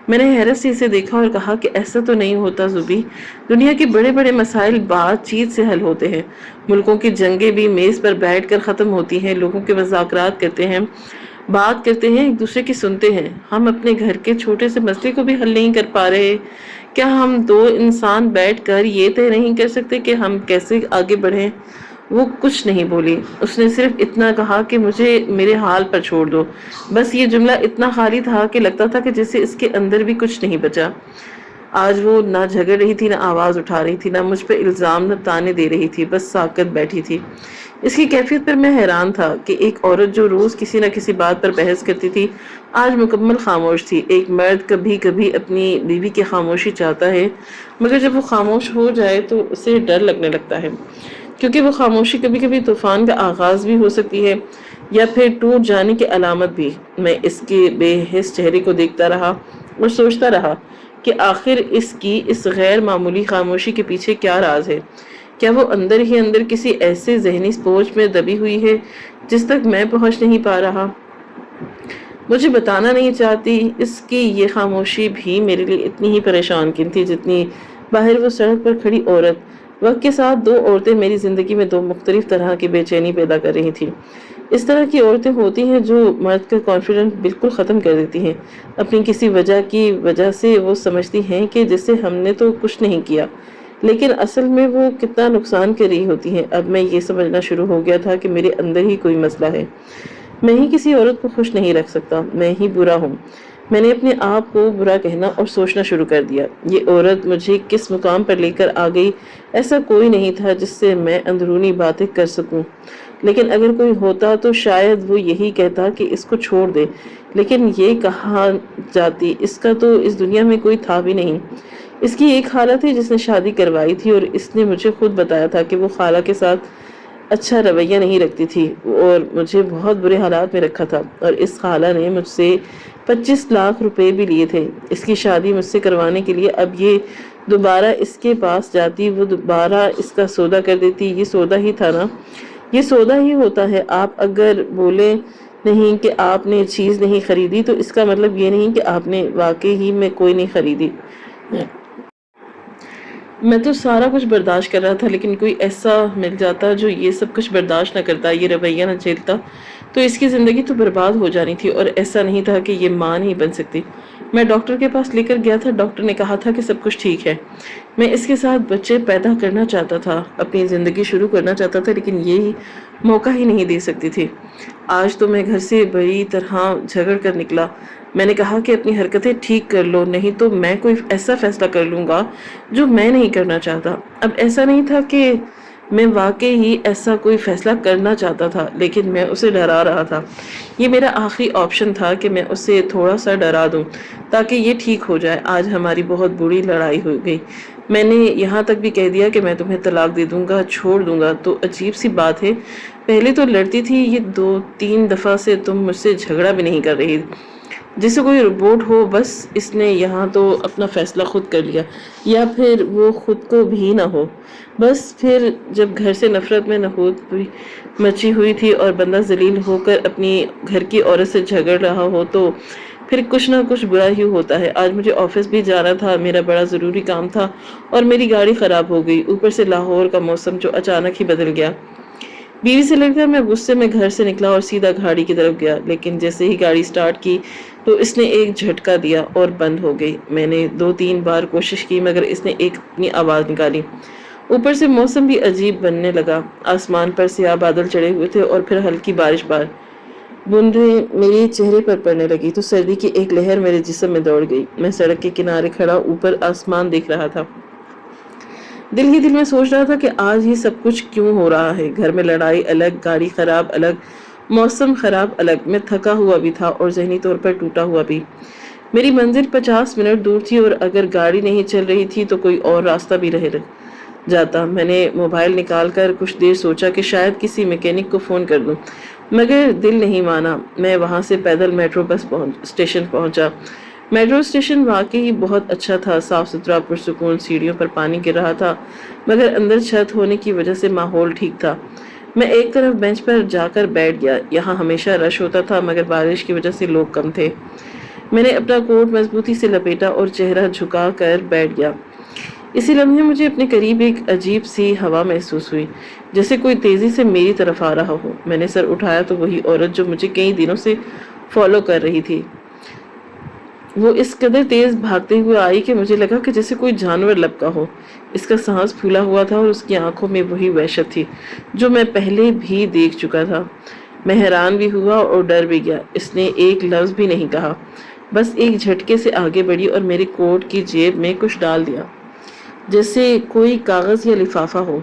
میں نے حیرت سے اسے دیکھا اور کہا کہ ایسا تو نہیں ہوتا زوبی، دنیا کے بڑے بڑے مسائل بات چیت سے حل ہوتے ہیں، ملکوں کی جنگیں بھی میز پر بیٹھ کر ختم ہوتی ہیں، لوگوں کے مذاکرات کرتے ہیں، بات کرتے ہیں، ایک دوسرے کی سنتے ہیں۔ ہم اپنے گھر کے چھوٹے سے مسئلے کو بھی حل نہیں کر پا رہے، کیا ہم دو انسان بیٹھ کر یہ طے نہیں کر سکتے کہ ہم کیسے آگے بڑھیں؟ وہ کچھ نہیں بولی، اس نے صرف اتنا کہا کہ مجھے میرے حال پر چھوڑ دو۔ بس یہ جملہ اتنا خالی تھا کہ لگتا تھا کہ جیسے اس کے اندر بھی کچھ نہیں بچا۔ آج وہ نہ جھگڑ رہی تھی، نہ آواز اٹھا رہی تھی، نہ مجھ پہ الزام، نہ تانے دے رہی تھی، بس ساکت بیٹھی تھی۔ اس کی کیفیت پر میں حیران تھا کہ ایک عورت جو روز کسی نہ کسی بات پر بحث کرتی تھی آج مکمل خاموش تھی۔ ایک مرد کبھی کبھی اپنی بیوی کی خاموشی چاہتا ہے، مگر جب وہ خاموش ہو جائے تو اسے ڈر لگنے لگتا ہے، کیونکہ وہ خاموشی کبھی کبھی طوفان کا آغاز بھی ہو سکتی ہے یا پھر ٹوٹ جانے کی علامت بھی۔ میں اس کے بے حس چہرے کو دیکھتا رہا اور سوچتا رہا کہ آخر اس کی اس غیر معمولی خاموشی کے پیچھے کیا راز ہے؟ کیا وہ اندر ہی اندر کسی ایسے ذہنی سوچ میں دبی ہوئی ہے جس تک میں پہنچ نہیں پا رہا؟ مجھے بتانا نہیں چاہتی، اس کی یہ خاموشی بھی میرے لیے اتنی ہی پریشان کن تھی جتنی باہر وہ سڑک پر کھڑی عورت۔ وقت کے ساتھ دو عورتیں میری زندگی میں دو مختلف طرح کی بے چینی پیدا کر رہی تھیں۔ اس طرح کی عورتیں ہوتی ہیں جو مرد کا کانفیڈنس بالکل ختم کر دیتی ہیں، اپنی کسی وجہ کی وجہ سے وہ سمجھتی ہیں کہ جیسے ہم نے تو کچھ نہیں کیا، لیکن اصل میں وہ کتنا نقصان کر رہی ہوتی ہیں۔ اب میں یہ سمجھنا شروع ہو گیا تھا کہ میرے اندر ہی کوئی مسئلہ ہے، میں ہی کسی عورت کو خوش نہیں رکھ سکتا، میں ہی برا ہوں، میں نے اپنے آپ کو برا کہنا اور سوچنا شروع کر دیا، یہ عورت مجھے کس مقام پر لے کر آ گئی۔ ایسا کوئی نہیں تھا جس سے میں اندرونی باتیں کر سکوں، لیکن اگر کوئی ہوتا تو شاید وہ یہی کہتا کہ اس کو چھوڑ دے، لیکن یہ کہاں جاتی، اس کا تو اس دنیا میں کوئی تھا بھی نہیں۔ اس کی ایک خالہ تھی جس نے شادی کروائی تھی، اور اس نے مجھے خود بتایا تھا کہ وہ خالہ کے ساتھ اچھا رویہ نہیں رکھتی تھی اور مجھے بہت برے حالات میں رکھا تھا، اور اس خالہ نے مجھ سے 25 لاکھ روپے بھی لیے تھے اس کی شادی مجھ سے کروانے کے لیے۔ اب یہ دوبارہ اس کے پاس جاتی، وہ دوبارہ اس کا سودا کر دیتی۔ یہ سودا ہی تھا نا، یہ سودا ہی ہوتا ہے۔ آپ اگر بولے نہیں کہ آپ نے چیز نہیں خریدی تو اس کا مطلب یہ نہیں کہ آپ نے واقعی ہی میں کوئی نہیں خریدی۔ میں تو سارا کچھ برداشت کر رہا تھا، لیکن کوئی ایسا مل جاتا جو یہ سب کچھ برداشت نہ کرتا، یہ رویہ نہ جھیلتا، تو اس کی زندگی تو برباد ہو جانی تھی۔ اور ایسا نہیں تھا کہ یہ ماں نہیں بن سکتی۔ میں ڈاکٹر کے پاس لے کر گیا تھا، ڈاکٹر نے کہا تھا کہ سب کچھ ٹھیک ہے۔ میں اس کے ساتھ بچے پیدا کرنا چاہتا تھا، اپنی زندگی شروع کرنا چاہتا تھا، لیکن یہی موقع ہی نہیں دے سکتی تھی۔ آج تو میں گھر سے بڑی طرح جھگڑ کر نکلا۔ میں نے کہا کہ اپنی حرکتیں ٹھیک کر لو، نہیں تو میں کوئی ایسا فیصلہ کر لوں گا جو میں نہیں کرنا چاہتا۔ اب ایسا نہیں تھا کہ میں واقعی ہی ایسا کوئی فیصلہ کرنا چاہتا تھا، لیکن میں اسے ڈرا رہا تھا۔ یہ میرا آخری آپشن تھا کہ میں اسے تھوڑا سا ڈرا دوں تاکہ یہ ٹھیک ہو جائے۔ آج ہماری بہت بری لڑائی ہو گئی۔ میں نے یہاں تک بھی کہہ دیا کہ میں تمہیں طلاق دے دوں گا، چھوڑ دوں گا۔ تو عجیب سی بات ہے، پہلے تو لڑتی تھی، یہ 2-3 دفعہ سے تم مجھ سے جھگڑا بھی نہیں کر رہی، جیسے کوئی روبوٹ ہو۔ بس اس نے یہاں تو اپنا فیصلہ خود کر لیا، یا پھر وہ خود کو بھی نہ ہو۔ بس پھر جب گھر سے نفرت میں نہوت مچی ہوئی تھی اور بندہ ذلیل ہو کر اپنی گھر کی عورت سے جھگڑ رہا ہو تو پھر کچھ نہ کچھ برا ہی ہوتا ہے۔ آج مجھے آفس بھی جانا تھا، میرا بڑا ضروری کام تھا، اور میری گاڑی خراب ہو گئی، اوپر سے لاہور کا موسم جو اچانک ہی بدل گیا۔ بیوی سے لڑ کر میں غصے میں گھر سے نکلا اور سیدھا گاڑی کی طرف گیا، لیکن جیسے ہی گاڑی سٹارٹ کی تو اس نے ایک جھٹکا دیا اور بند ہو گئی۔ میں نے 2-3 بار کوشش کی مگر اس نے ایک اپنی آواز نکالی۔ اوپر سے موسم بھی عجیب بننے لگا، آسمان پر سیاہ بادل چڑھے ہوئے تھے اور پھر ہلکی بارش بوندیں میرے چہرے پر پڑنے لگی تو سردی کی ایک لہر میرے جسم میں دوڑ گئی۔ میں سڑک کے کنارے کھڑا اوپر آسمان دیکھ رہا تھا، دل ہی دل میں سوچ رہا تھا کہ آج ہی سب کچھ کیوں ہو رہا ہے۔ گھر میں لڑائی الگ، گاڑی خراب الگ، موسم خراب الگ، میں تھکا ہوا بھی تھا اور ذہنی طور پر ٹوٹا ہوا بھی۔ میری منزل 50 منٹ دور تھی، اور اگر گاڑی نہیں چل رہی تھی تو کوئی اور راستہ بھی رہ جاتا۔ میں نے موبائل نکال کر کچھ دیر سوچا کہ شاید کسی میکینک کو فون کر دوں، مگر دل نہیں مانا۔ میں وہاں سے پیدل میٹرو بس اسٹیشن پہنچا۔ میٹرو اسٹیشن واقعی بہت اچھا تھا، صاف ستھرا، پرسکون، سیڑھیوں پر پانی گر رہا تھا، مگر اندر چھت ہونے کی وجہ سے ماحول ٹھیک تھا۔ میں ایک طرف بینچ پر جا کر بیٹھ گیا، یہاں ہمیشہ رش ہوتا تھا مگر بارش کی وجہ سے لوگ کم تھے۔ میں نے اپنا کوٹ مضبوطی سے لپیٹا اور چہرہ جھکا کر بیٹھ گیا۔ اسی لمحے مجھے اپنے قریب ایک عجیب سی ہوا محسوس ہوئی، جیسے کوئی تیزی سے میری طرف آ رہا ہو۔ میں نے سر اٹھایا تو وہی عورت جو مجھے کئی دنوں سے فالو کر رہی تھی، وہ اس قدر تیز بھاگتے ہوئے آئی کہ مجھے لگا کہ جیسے کوئی جانور لپکا ہو۔ اس کا سانس پھولا ہوا تھا اور اس کی آنکھوں میں وہی وحشت تھی جو میں پہلے بھی دیکھ چکا تھا۔ میں حیران بھی ہوا اور ڈر بھی گیا۔ اس نے ایک لفظ بھی نہیں کہا، بس ایک جھٹکے سے آگے بڑھی اور میرے کوٹ کی جیب میں کچھ ڈال دیا، جیسے کوئی کاغذ یا لفافہ ہو،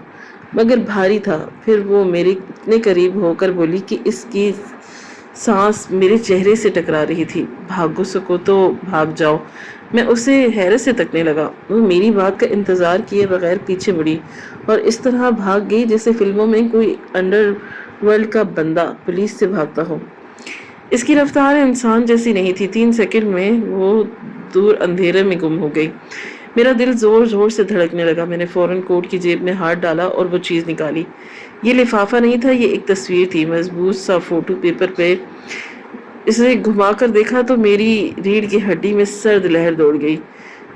مگر بھاری تھا۔ پھر وہ میرے اتنے قریب ہو کر بولی کہ اس کی سانس میرے چہرے سے ٹکرا رہی تھی، بھاگ سکو تو بھاگ جاؤ۔ میں اسے حیرت سے تکنے لگا۔ وہ میری بات کا انتظار کیے بغیر پیچھے مڑی اور اس طرح بھاگ گئی جیسے فلموں میں کوئی انڈر ورلڈ کا بندہ پولیس سے بھاگتا ہو۔ اس کی رفتار انسان جیسی نہیں تھی۔ 3 سیکنڈ میں وہ دور اندھیرے میں گم ہو گئی۔ میرا دل زور زور سے دھڑکنے لگا۔ میں نے فوراً کوٹ کی جیب میں ہاتھ ڈالا اور وہ چیز نکالی۔ یہ لفافہ نہیں تھا، یہ ایک تصویر تھی، مضبوط سا فوٹو پیپر پہ۔ اسے گھما کر دیکھا تو میری ریڑھ کی ہڈی میں سرد لہر دوڑ گئی۔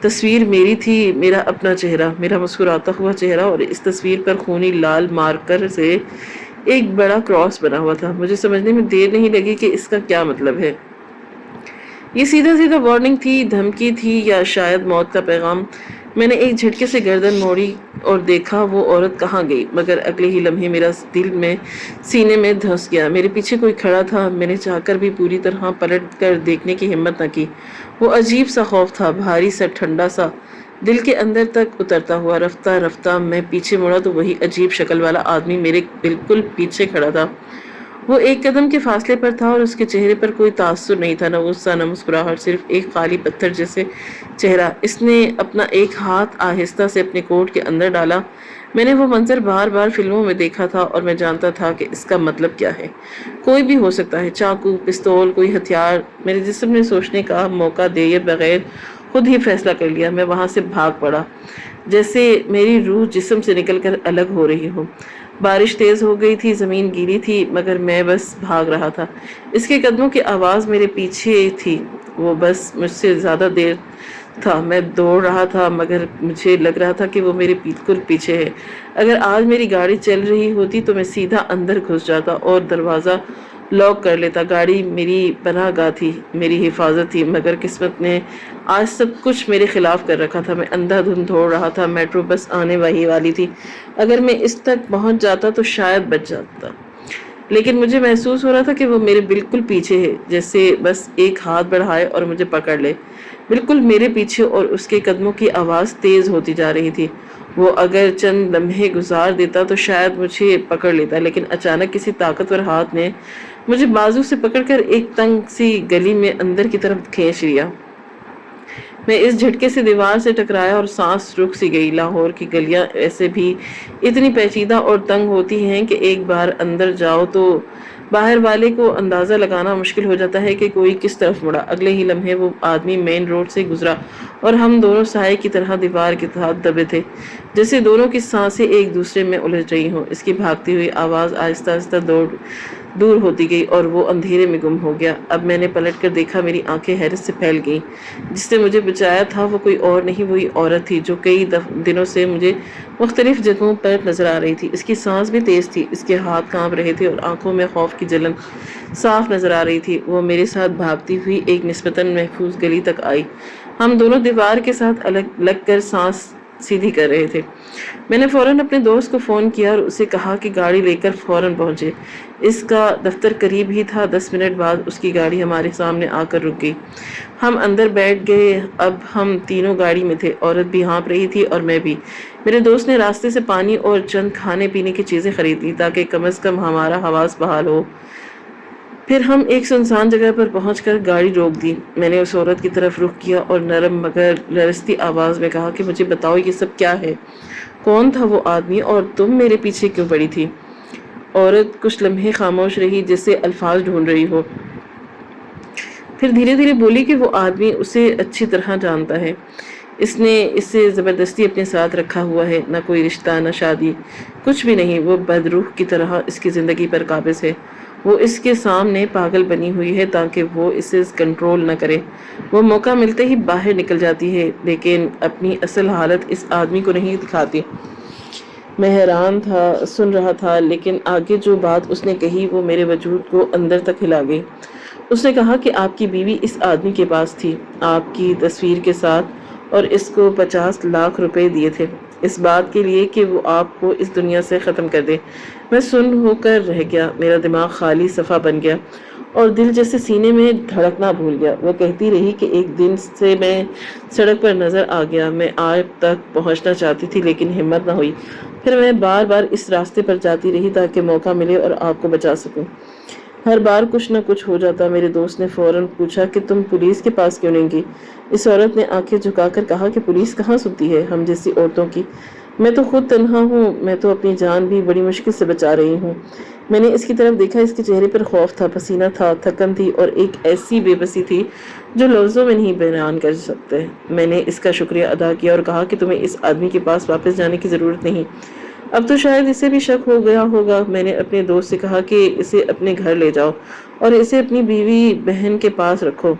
تصویر میری تھی، میرا اپنا چہرہ، میرا مسکراتا ہوا چہرہ، اور اس تصویر پر خونی لال مارکر سے ایک بڑا کراس بنا ہوا تھا۔ مجھے سمجھنے میں دیر نہیں لگی کہ اس کا کیا مطلب ہے۔ یہ سیدھا سیدھا وارننگ تھی، دھمکی تھی، یا شاید موت کا پیغام؟ میں نے ایک جھٹکے سے گردن موڑی اور دیکھا وہ عورت کہاں گئی، مگر اگلے ہی لمحے میرا دل میں سینے میں دھنس گیا۔ میرے پیچھے کوئی کھڑا تھا۔ میں نے چاہ کر بھی پوری طرح پلٹ کر دیکھنے کی ہمت نہ کی۔ وہ عجیب سا خوف تھا، بھاری سا، ٹھنڈا سا، دل کے اندر تک اترتا ہوا۔ رفتہ رفتہ میں پیچھے مڑا تو وہی عجیب شکل والا آدمی میرے بالکل پیچھے کھڑا تھا۔ وہ ایک قدم کے فاصلے پر تھا اور اس کے چہرے پر کوئی تاثر نہیں تھا، نہ غصہ نہ مسکراہٹ، صرف ایک خالی پتھر جیسے چہرہ۔ اس نے اپنا ایک ہاتھ آہستہ سے اپنے کوٹ کے اندر ڈالا۔ میں نے وہ منظر بار بار فلموں میں دیکھا تھا اور میں جانتا تھا کہ اس کا مطلب کیا ہے۔ کوئی بھی ہو سکتا ہے، چاقو، پستول، کوئی ہتھیار۔ میرے جسم نے سوچنے کا موقع دیے بغیر خود ہی فیصلہ کر لیا۔ میں وہاں سے بھاگ پڑا، جیسے میری روح جسم سے نکل کر الگ ہو رہی ہو۔ بارش تیز ہو گئی تھی، زمین گیلی تھی، مگر میں بس بھاگ رہا تھا۔ اس کے قدموں کی آواز میرے پیچھے تھی، وہ بس مجھ سے زیادہ دیر تھا۔ میں دوڑ رہا تھا مگر مجھے لگ رہا تھا کہ وہ میرے بالکل پیچھے ہے۔ اگر آج میری گاڑی چل رہی ہوتی تو میں سیدھا اندر گھس جاتا اور دروازہ لاک کر لیتا۔ گاڑی میری پناہ گاہ تھی، میری حفاظت تھی، مگر قسمت نے آج سب کچھ میرے خلاف کر رکھا تھا۔ میں اندھا دھند دوڑ رہا تھا، میٹرو بس آنے والی تھی۔ اگر میں اس تک پہنچ جاتا تو شاید بچ جاتا، لیکن مجھے محسوس ہو رہا تھا کہ وہ میرے بالکل پیچھے ہے، جیسے بس ایک ہاتھ بڑھائے اور مجھے پکڑ لے۔ بالکل میرے پیچھے، اور اس کے قدموں کی آواز تیز ہوتی جا رہی تھی۔ وہ اگر چند لمحے گزار دیتا تو شاید مجھے پکڑ لیتا، لیکن اچانک کسی طاقتور ہاتھ نے مجھے بازو سے پکڑ کر ایک تنگ سی گلی میں اندر کی طرف کھینچ لیا۔ میں اس جھٹکے سے دیوار سے ٹکرایا اور سانس رک سی گئی۔ لاہور کی گلیاں ایسے بھی اتنی پیچیدہ اور تنگ ہوتی ہیں کہ ایک بار اندر جاؤ تو باہر والے کو اندازہ لگانا مشکل ہو جاتا ہے کہ کوئی کس طرف مڑا۔ اگلے ہی لمحے وہ آدمی مین روڈ سے گزرا اور ہم دونوں سائے کی طرح دیوار کے ساتھ دبے تھے، جیسے دونوں کی سانسیں ایک دوسرے میں الجھ رہی ہوں۔ اس کی بھاگتی ہوئی آواز آہستہ آہستہ دور ہوتی گئی اور وہ اندھیرے میں گم ہو گیا۔ اب میں نے پلٹ کر دیکھا، میری آنکھیں حیرت سے پھیل گئیں۔ جس نے مجھے بچایا تھا وہ کوئی اور نہیں، وہی عورت تھی جو کئی دنوں سے مجھے مختلف جگہوں پر نظر آ رہی تھی۔ اس کی سانس بھی تیز تھی، اس کے ہاتھ کانپ رہے تھے اور آنکھوں میں خوف کی جلن صاف نظر آ رہی تھی۔ وہ میرے ساتھ بھاگتی ہوئی ایک نسبتاً محفوظ گلی تک آئی۔ ہم دونوں دیوار کے ساتھ لگ کر سانس سیدھی کر رہے تھے۔ میں نے فوراً اپنے دوست کو فون کیا اور اسے کہا کہ گاڑی لے کر فوراً پہنچے۔ اس کا دفتر قریب ہی تھا۔ 10 منٹ بعد اس کی گاڑی ہمارے سامنے آ کر رک گئی۔ ہم اندر بیٹھ گئے۔ اب ہم تینوں گاڑی میں تھے، عورت بھی ہانپ رہی تھی اور میں بھی۔ میرے دوست نے راستے سے پانی اور چند کھانے پینے کی چیزیں خرید لی تاکہ کم از کم ہمارا حواس بحال ہو۔ پھر ہم ایک سنسان جگہ پر پہنچ کر گاڑی روک دی۔ میں نے اس عورت کی طرف رخ کیا اور نرم مگر لرزتی آواز میں کہا کہ مجھے بتاؤ یہ سب کیا ہے؟ کون تھا وہ آدمی اور تم میرے پیچھے کیوں پڑی تھی؟ عورت کچھ لمحے خاموش رہی، جیسے الفاظ ڈھونڈ رہی ہو، پھر دھیرے دھیرے بولی کہ وہ آدمی اسے اچھی طرح جانتا ہے۔ اس نے اسے زبردستی اپنے ساتھ رکھا ہوا ہے، نہ کوئی رشتہ نہ شادی، کچھ بھی نہیں۔ وہ بدروح کی طرح اس کی زندگی پر قابض ہے۔ وہ اس کے سامنے پاگل بنی ہوئی ہے تاکہ وہ اسے کنٹرول نہ کرے۔ وہ موقع ملتے ہی باہر نکل جاتی ہے، لیکن اپنی اصل حالت اس آدمی کو نہیں دکھاتی۔ میں حیران تھا، سن رہا تھا، لیکن آگے جو بات اس نے کہی وہ میرے وجود کو اندر تک ہلا گئی۔ اس نے کہا کہ آپ کی بیوی اس آدمی کے پاس تھی، آپ کی تصویر کے ساتھ، اور اس کو 50 لاکھ روپے دیے تھے اس بات کے لیے کہ وہ آپ کو اس دنیا سے ختم کر دے۔ میں سن ہو کر رہ گیا، میرا دماغ خالی صفحہ بن گیا اور دل جیسے سینے میں دھڑکنا بھول گیا۔ وہ کہتی رہی کہ ایک دن سے میں سڑک پر نظر آ گیا، میں آپ تک پہنچنا چاہتی تھی لیکن ہمت نہ ہوئی۔ پھر میں بار بار اس راستے پر جاتی رہی تاکہ موقع ملے اور آپ کو بچا سکوں۔ ہر بار کچھ نہ کچھ ہو جاتا۔ میرے دوست نے فوراً پوچھا کہ تم پولیس کے پاس کیوں نہیں گئی؟ اس عورت نے آنکھیں جھکا کر کہا کہ پولیس کہاں سنتی ہے ہم جیسی عورتوں کی؟ میں تو خود تنہا ہوں، میں تو اپنی جان بھی بڑی مشکل سے بچا رہی ہوں۔ میں نے اس کی طرف دیکھا، اس کے چہرے پر خوف تھا، پسینہ تھا، تھکن تھی اور ایک ایسی بے بسی تھی جو لفظوں میں نہیں بیان کر سکتے۔ میں نے اس کا شکریہ ادا کیا اور کہا کہ تمہیں اس آدمی کے پاس واپس جانے کی ضرورت نہیں، اب تو شاید اسے بھی شک ہو گیا ہوگا۔ میں نے اپنے دوست سے کہا کہ اسے اپنے گھر لے جاؤ اور اسے اپنی بیوی بہن کے پاس رکھو،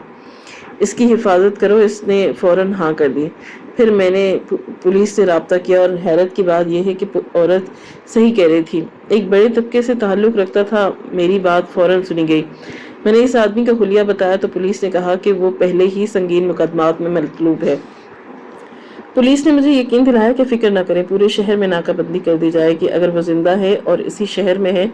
اس کی حفاظت کرو۔ اس نے فوراً ہاں کر دی۔ پھر میں نے پولیس سے رابطہ کیا اور حیرت کی بات یہ ہے کہ عورت صحیح کہہ رہی تھی، ایک بڑے طبقے سے تعلق رکھتا تھا۔ میری بات فوراً سنی گئی۔ میں نے اس آدمی کا حلیہ بتایا تو پولیس نے کہا کہ وہ پہلے ہی سنگین مقدمات میں مطلوب ہے۔ پولیس نے مجھے یقین دلایا کہ فکر نہ کریں، پورے شہر میں ناکہ بندی کر دی جائے گی، اگر وہ زندہ ہے اور اسی شہر میں ہے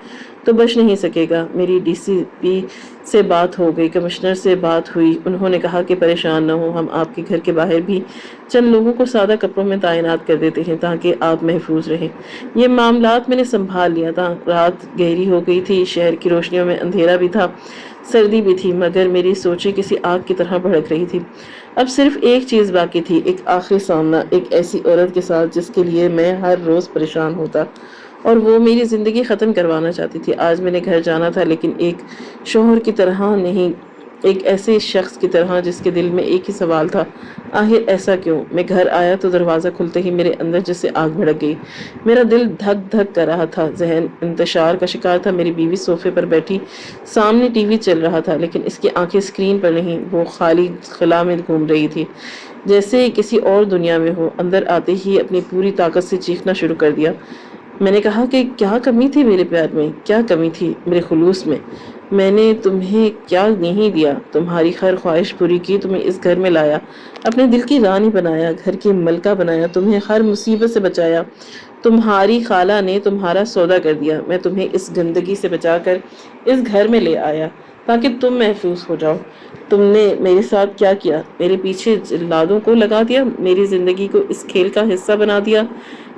تو بچ نہیں سکے گا۔ میری ڈی سی پی سے بات ہو گئی، کمشنر سے بات ہوئی، انہوں نے کہا کہ پریشان نہ ہو، ہم آپ کے گھر کے باہر بھی چند لوگوں کو سادہ کپڑوں میں تعینات کر دیتے ہیں تاکہ آپ محفوظ رہیں۔ یہ معاملات میں نے سنبھال لیا تھا۔ رات گہری ہو گئی تھی، شہر کی روشنیوں میں اندھیرا بھی تھا، سردی بھی تھی، مگر میری سوچیں کسی آگ کی طرح بھڑک رہی تھی۔ اب صرف ایک چیز باقی تھی، ایک آخری سامنا ایک ایسی عورت کے ساتھ جس کے لیے میں ہر روز پریشان ہوتا اور وہ میری زندگی ختم کروانا چاہتی تھی۔ آج میں نے گھر جانا تھا، لیکن ایک شوہر کی طرح نہیں، ایک ایسے شخص کی طرح جس کے دل میں ایک ہی سوال تھا، آخر ایسا کیوں؟ میں گھر آیا تو دروازہ کھلتے ہی میرے اندر جیسے آگ بھڑک گئی۔ میرا دل دھک دھک کر رہا تھا، ذہن انتشار کا شکار تھا۔ میری بیوی صوفے پر بیٹھی سامنے ٹی وی چل رہا تھا، لیکن اس کی آنکھیں اسکرین پر نہیں، وہ خالی خلا میں گھوم رہی تھی جیسے کسی اور دنیا میں ہو۔ اندر آتے ہی اپنی پوری طاقت سے چیخنا شروع کر دیا۔ میں نے کہا کہ کیا کمی تھی میرے پیار میں، کیا کمی تھی میرے خلوص میں نے تمہیں کیا نہیں دیا؟ تمہاری ہر خواہش پوری کی، تمہیں اس گھر میں لایا، اپنے دل کی رانی بنایا، گھر کی ملکہ بنایا، تمہیں ہر مصیبت سے بچایا، تمہاری خالہ نے تمہارا سودا کر دیا، میں تمہیں اس گندگی سے بچا کر اس گھر میں لے آیا تاکہ تم محفوظ ہو جاؤ۔ تم نے میرے ساتھ کیا کیا؟ میرے پیچھے جلادوں کو لگا دیا، میری زندگی کو اس کھیل کا حصہ بنا دیا۔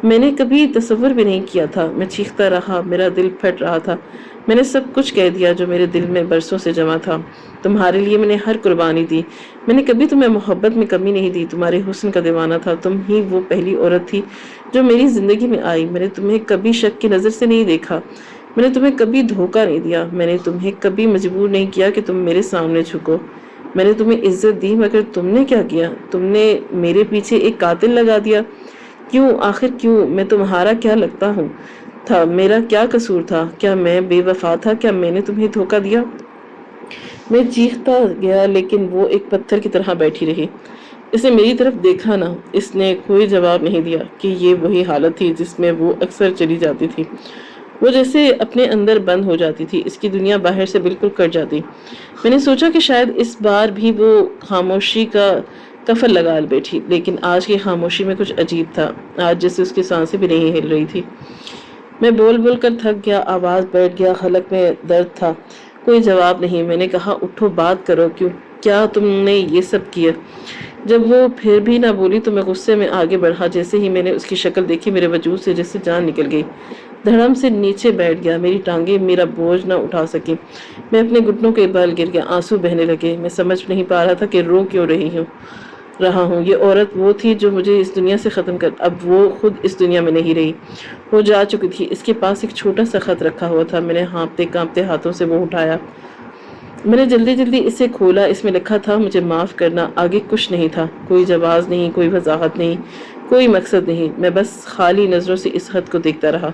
میں نے کبھی تصور بھی نہیں کیا تھا۔ میں چیختا رہا، میرا دل پھٹ رہا تھا۔ میں نے سب کچھ کہہ دیا جو میرے دل میں برسوں سے جمع تھا۔ تمہارے لیے میں نے ہر قربانی دی، میں نے کبھی تمہیں محبت میں کمی نہیں دی، تمہارے حسن کا دیوانہ تھا، تم ہی وہ پہلی عورت تھی جو میری زندگی میں آئی۔ میں نے تمہیں کبھی شک کی نظر سے نہیں دیکھا، میں نے تمہیں کبھی دھوکہ نہیں دیا، میں نے تمہیں کبھی مجبور نہیں کیا کہ تم میرے سامنے جھکو۔ میں نے تمہیں عزت دی، مگر تم نے کیا کیا؟ تم نے میرے پیچھے ایک قاتل لگا دیا۔ کیوں؟ آخر کیوں؟ میں تمہارا کیا لگتا ہوں تھا؟ میرا کیا قصور تھا؟ کیا میں بے وفا تھا؟ کیا میں نے تمہیں دھوکہ دیا؟ میں چیختا گیا، لیکن وہ ایک پتھر کی طرح بیٹھی رہی۔ اس نے میری طرف دیکھا نہ، اس نے کوئی جواب نہیں دیا کہ یہ وہی حالت تھی جس میں وہ اکثر چلی جاتی تھی۔ وہ جیسے اپنے اندر بند ہو جاتی تھی، اس کی دنیا باہر سے بالکل کٹ جاتی۔ میں نے سوچا کہ شاید اس بار بھی وہ خاموشی کا کفن لگا بیٹھی، لیکن آج کی خاموشی میں کچھ عجیب تھا، آج جیسے اس کی سانسیں بھی نہیں ہل رہی تھی۔ میں بول بول کر تھک گیا، آواز بیٹھ گیا، حلق میں درد تھا، کوئی جواب نہیں۔ میں نے کہا اٹھو، بات کرو، کیا تم نے یہ سب کیا؟ جب وہ پھر بھی نہ بولی تو میں غصے میں آگے بڑھا۔ جیسے ہی میں نے اس کی شکل دیکھی میرے وجود سے جیسے جان نکل گئی، دھڑم سے نیچے بیٹھ گیا، میری ٹانگیں میرا بوجھ نہ اٹھا سکی، میں اپنے گھٹنوں کے بل گر گیا، آنسو بہنے لگے۔ میں سمجھ نہیں پا رہا تھا کہ رو کیوں رہا ہوں۔ یہ عورت وہ تھی جو مجھے اس دنیا سے ختم کر، اب وہ خود اس دنیا میں نہیں رہی، وہ جا چکی تھی۔ اس کے پاس ایک چھوٹا سا خط رکھا ہوا تھا، میں نے ہانپتے کانپتے ہاتھوں سے وہ اٹھایا، میں نے جلدی جلدی اسے کھولا۔ اس میں لکھا تھا مجھے معاف کرنا، آگے کچھ نہیں تھا، کوئی جواز نہیں، کوئی وضاحت نہیں، کوئی مقصد نہیں۔ میں بس خالی نظروں سے اس خط کو دیکھتا رہا۔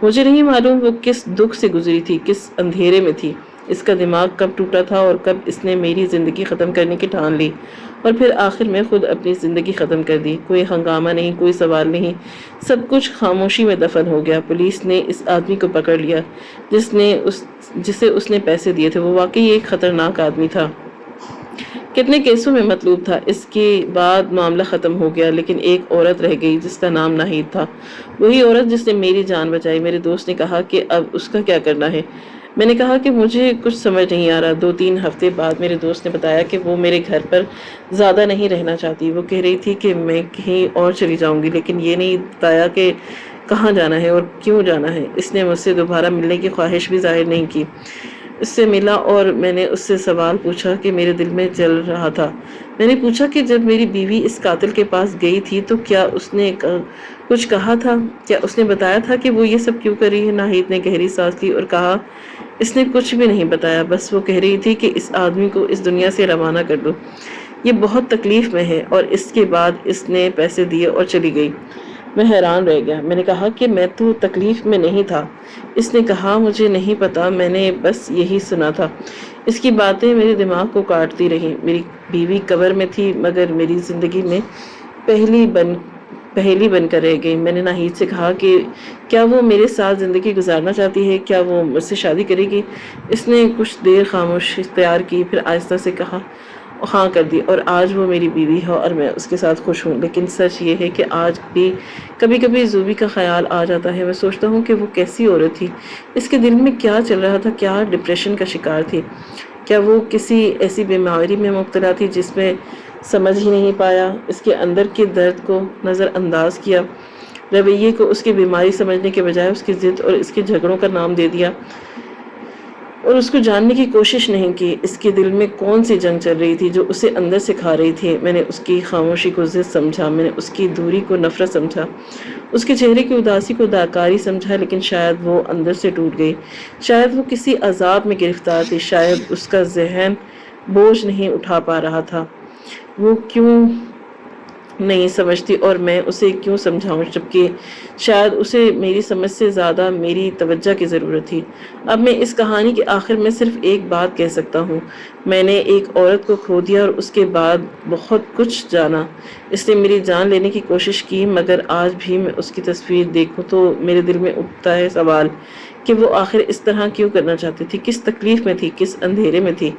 مجھے نہیں معلوم وہ کس دکھ سے گزری تھی، کس اندھیرے میں تھی، اس کا دماغ کب ٹوٹا تھا اور کب اس نے میری زندگی ختم کرنے کی ٹھان لی اور پھر آخر میں خود اپنی زندگی ختم کر دی۔ کوئی ہنگامہ نہیں، کوئی سوال نہیں، سب کچھ خاموشی میں دفن ہو گیا۔ پولیس نے اس آدمی کو پکڑ لیا جسے اس نے پیسے دیے تھے، وہ واقعی ایک خطرناک آدمی تھا، کتنے کیسوں میں مطلوب تھا۔ اس کے بعد معاملہ ختم ہو گیا، لیکن ایک عورت رہ گئی جس کا نام ناہید تھا، وہی عورت جس نے میری جان بچائی۔ میرے دوست نے کہا کہ اب اس کا کیا کرنا ہے؟ میں نے کہا کہ مجھے کچھ سمجھ نہیں آ رہا۔ 2-3 ہفتے بعد میرے دوست نے بتایا کہ وہ میرے گھر پر زیادہ نہیں رہنا چاہتی، وہ کہہ رہی تھی کہ میں کہیں اور چلی جاؤں گی، لیکن یہ نہیں بتایا کہ کہاں جانا ہے اور کیوں جانا ہے۔ اس نے مجھ سے دوبارہ ملنے کی خواہش بھی ظاہر نہیں کی۔ اس سے ملا اور میں نے اس سے سوال پوچھا کہ میرے دل میں چل رہا تھا۔ میں نے پوچھا کہ جب میری بیوی اس قاتل کے پاس گئی تھی تو کیا اس نے کچھ کہا تھا؟ کیا اس نے بتایا تھا کہ وہ یہ سب کیوں کر رہی ہے؟ ناہید نے گہری سانس لی اور کہا اس نے کچھ بھی نہیں بتایا، بس وہ کہہ رہی تھی کہ اس آدمی کو اس دنیا سے روانہ کر دو، یہ بہت تکلیف میں ہے، اور اس کے بعد اس نے پیسے دیے اور چلی گئی۔ میں حیران رہ گیا۔ میں نے کہا کہ میں تو تکلیف میں نہیں تھا۔ اس نے کہا مجھے نہیں پتا، میں نے بس یہی سنا تھا۔ اس کی باتیں میرے دماغ کو کاٹتی رہیں۔ میری بیوی قبر میں تھی، مگر میری زندگی میں پہلی پہیلی بن کر رہ گئی۔ میں نے ناہید سے کہا کہ کیا وہ میرے ساتھ زندگی گزارنا چاہتی ہے، کیا وہ مجھ سے شادی کرے گی؟ اس نے کچھ دیر خاموشی اختیار کی، پھر آہستہ سے کہا ہاں کر دی، اور آج وہ میری بیوی ہے اور میں اس کے ساتھ خوش ہوں۔ لیکن سچ یہ ہے کہ آج بھی کبھی کبھی زوبی کا خیال آ جاتا ہے۔ میں سوچتا ہوں کہ وہ کیسی عورت تھی، اس کے دل میں کیا چل رہا تھا، کیا ڈپریشن کا شکار تھی، کیا وہ کسی ایسی بیماری میں مبتلا تھی جس میں سمجھ ہی نہیں پایا، اس کے اندر کے درد کو نظر انداز کیا، رویے کو اس کی بیماری سمجھنے کے بجائے اس کی ضد اور اس کے جھگڑوں کا نام دے دیا، اور اس کو جاننے کی کوشش نہیں کی اس کے دل میں کون سی جنگ چل رہی تھی جو اسے اندر سے کھا رہی تھی۔ میں نے اس کی خاموشی کو ضد سمجھا، میں نے اس کی دوری کو نفرت سمجھا، اس کے چہرے کی اداسی کو داکاری سمجھا، لیکن شاید وہ اندر سے ٹوٹ گئی، شاید وہ کسی عذاب میں گرفتار تھی، شاید اس کا ذہن بوجھ نہیں اٹھا پا رہا تھا۔ وہ کیوں نہیں سمجھتی اور میں اسے کیوں سمجھاؤں، جبکہ شاید اسے میری سمجھ سے زیادہ میری توجہ کی ضرورت تھی۔ اب میں اس کہانی کے آخر میں صرف ایک بات کہہ سکتا ہوں، میں نے ایک عورت کو کھو دیا اور اس کے بعد بہت کچھ جانا۔ اس نے میری جان لینے کی کوشش کی، مگر آج بھی میں اس کی تصویر دیکھوں تو میرے دل میں اٹھتا ہے سوال کہ وہ آخر اس طرح کیوں کرنا چاہتی تھی، کس تکلیف میں تھی، کس اندھیرے میں تھی۔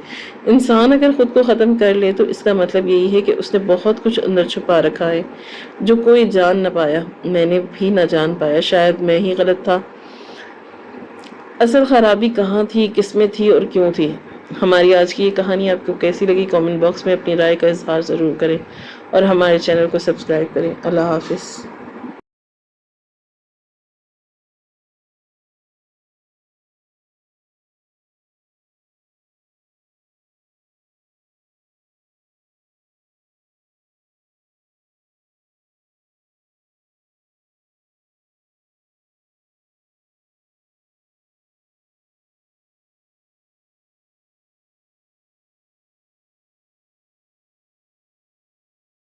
انسان اگر خود کو ختم کر لے تو اس کا مطلب یہی ہے کہ اس نے بہت کچھ اندر چھپا رکھا ہے جو کوئی جان نہ پایا، میں نے بھی نہ جان پایا، شاید میں ہی غلط تھا۔ اصل خرابی کہاں تھی، کس میں تھی اور کیوں تھی؟ ہماری آج کی یہ کہانی آپ کو کیسی لگی، کامنٹ باکس میں اپنی رائے کا اظہار ضرور کریں اور ہمارے چینل کو سبسکرائب کریں۔ اللہ حافظ۔